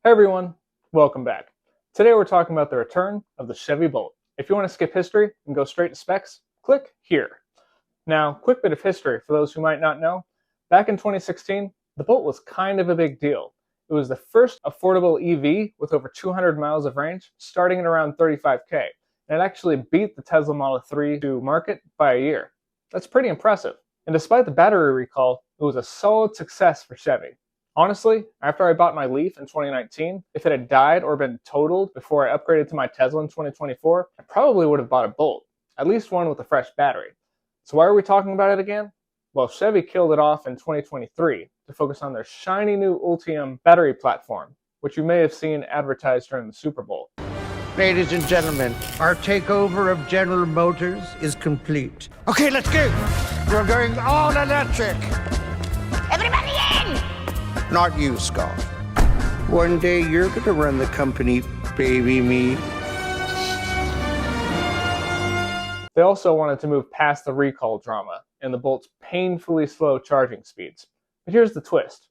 Hey everyone, welcome back. Today we're talking about the return of the Chevy Bolt. If you want to skip history and go straight to specs, click here. Now, quick bit of history for those who might not know. Back in 2016, the Bolt was kind of a big deal. It was the first affordable EV with over 200 miles of range, starting at around 35K. And it actually beat the Tesla Model 3 to market by a year. That's pretty impressive. And despite the battery recall, it was a solid success for Chevy. Honestly, after I bought my Leaf in 2019, if it had died or been totaled before I upgraded to my Tesla in 2024, I probably would have bought a Bolt, at least one with a fresh battery. So why are we talking about it again? Well, Chevy killed it off in 2023 to focus on their shiny new Ultium battery platform, which you may have seen advertised during the Super Bowl. Ladies and gentlemen, our takeover of General Motors is complete. Okay, let's go. We're going all electric. Everybody in! Not you, Scott. One day you're gonna run the company, baby me. They also wanted to move past the recall drama and the Bolt's painfully slow charging speeds. But here's the twist.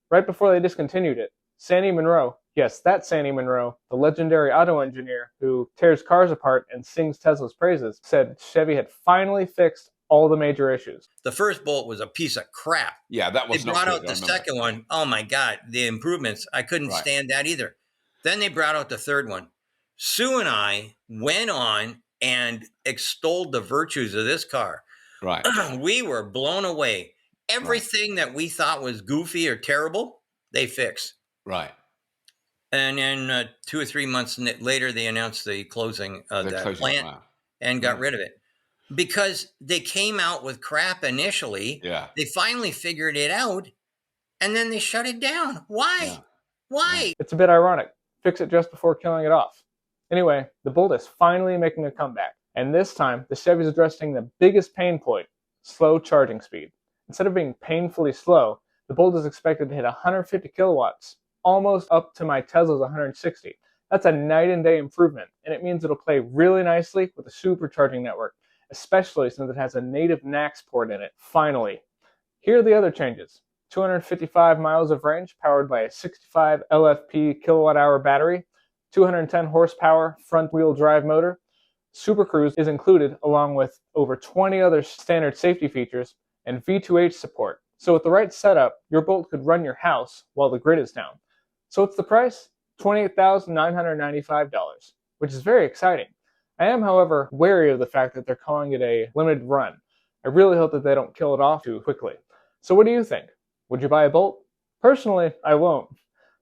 Right before they discontinued it, Sandy Munro, yes, that Sandy Munro, the legendary auto engineer who tears cars apart and sings Tesla's praises, said Chevy had finally fixed all the major issues. The first Bolt was a piece of crap. Yeah, that was They not brought good. out the second one. Oh my God, the improvements. I couldn't stand that either. Then they brought out the third one. Sue and I went on and extolled the virtues of this car. Right. We were blown away. Everything that we thought was goofy or terrible, they fixed. Right. And then 2 or 3 months later, they announced the closing of that plant and got rid of it. Because they came out with crap initially. Yeah. They finally figured it out, and then they shut it down. Why? Yeah. Why? It's a bit ironic. Fix it just before killing it off. Anyway, the Bolt is finally making a comeback. And this time, the Chevy's addressing the biggest pain point, slow charging speed. Instead of being painfully slow, the Bolt is expected to hit 150 kilowatts, almost up to my Tesla's 160. That's a night and day improvement, and it means it'll play really nicely with the supercharging network, especially since it has a native NACS port in it, finally. Here are the other changes. 255 miles of range powered by a 65 LFP kilowatt-hour battery, 210 horsepower front-wheel drive motor. Super Cruise is included along with over 20 other standard safety features and V2H support. So with the right setup, your Bolt could run your house while the grid is down. So what's the price? $28,995, which is very exciting. I am, however, wary of the fact that they're calling it a limited run. I really hope that they don't kill it off too quickly. So what do you think? Would you buy a Bolt? Personally, I won't.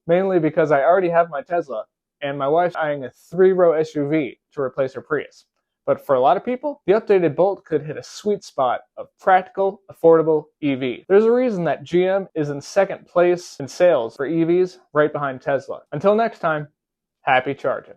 Mainly because I already have my Tesla, and my wife's eyeing a 3-row SUV to replace her Prius. But for a lot of people, the updated Bolt could hit a sweet spot of practical, affordable EV. There's a reason that GM is in second place in sales for EVs right behind Tesla. Until next time, happy charging.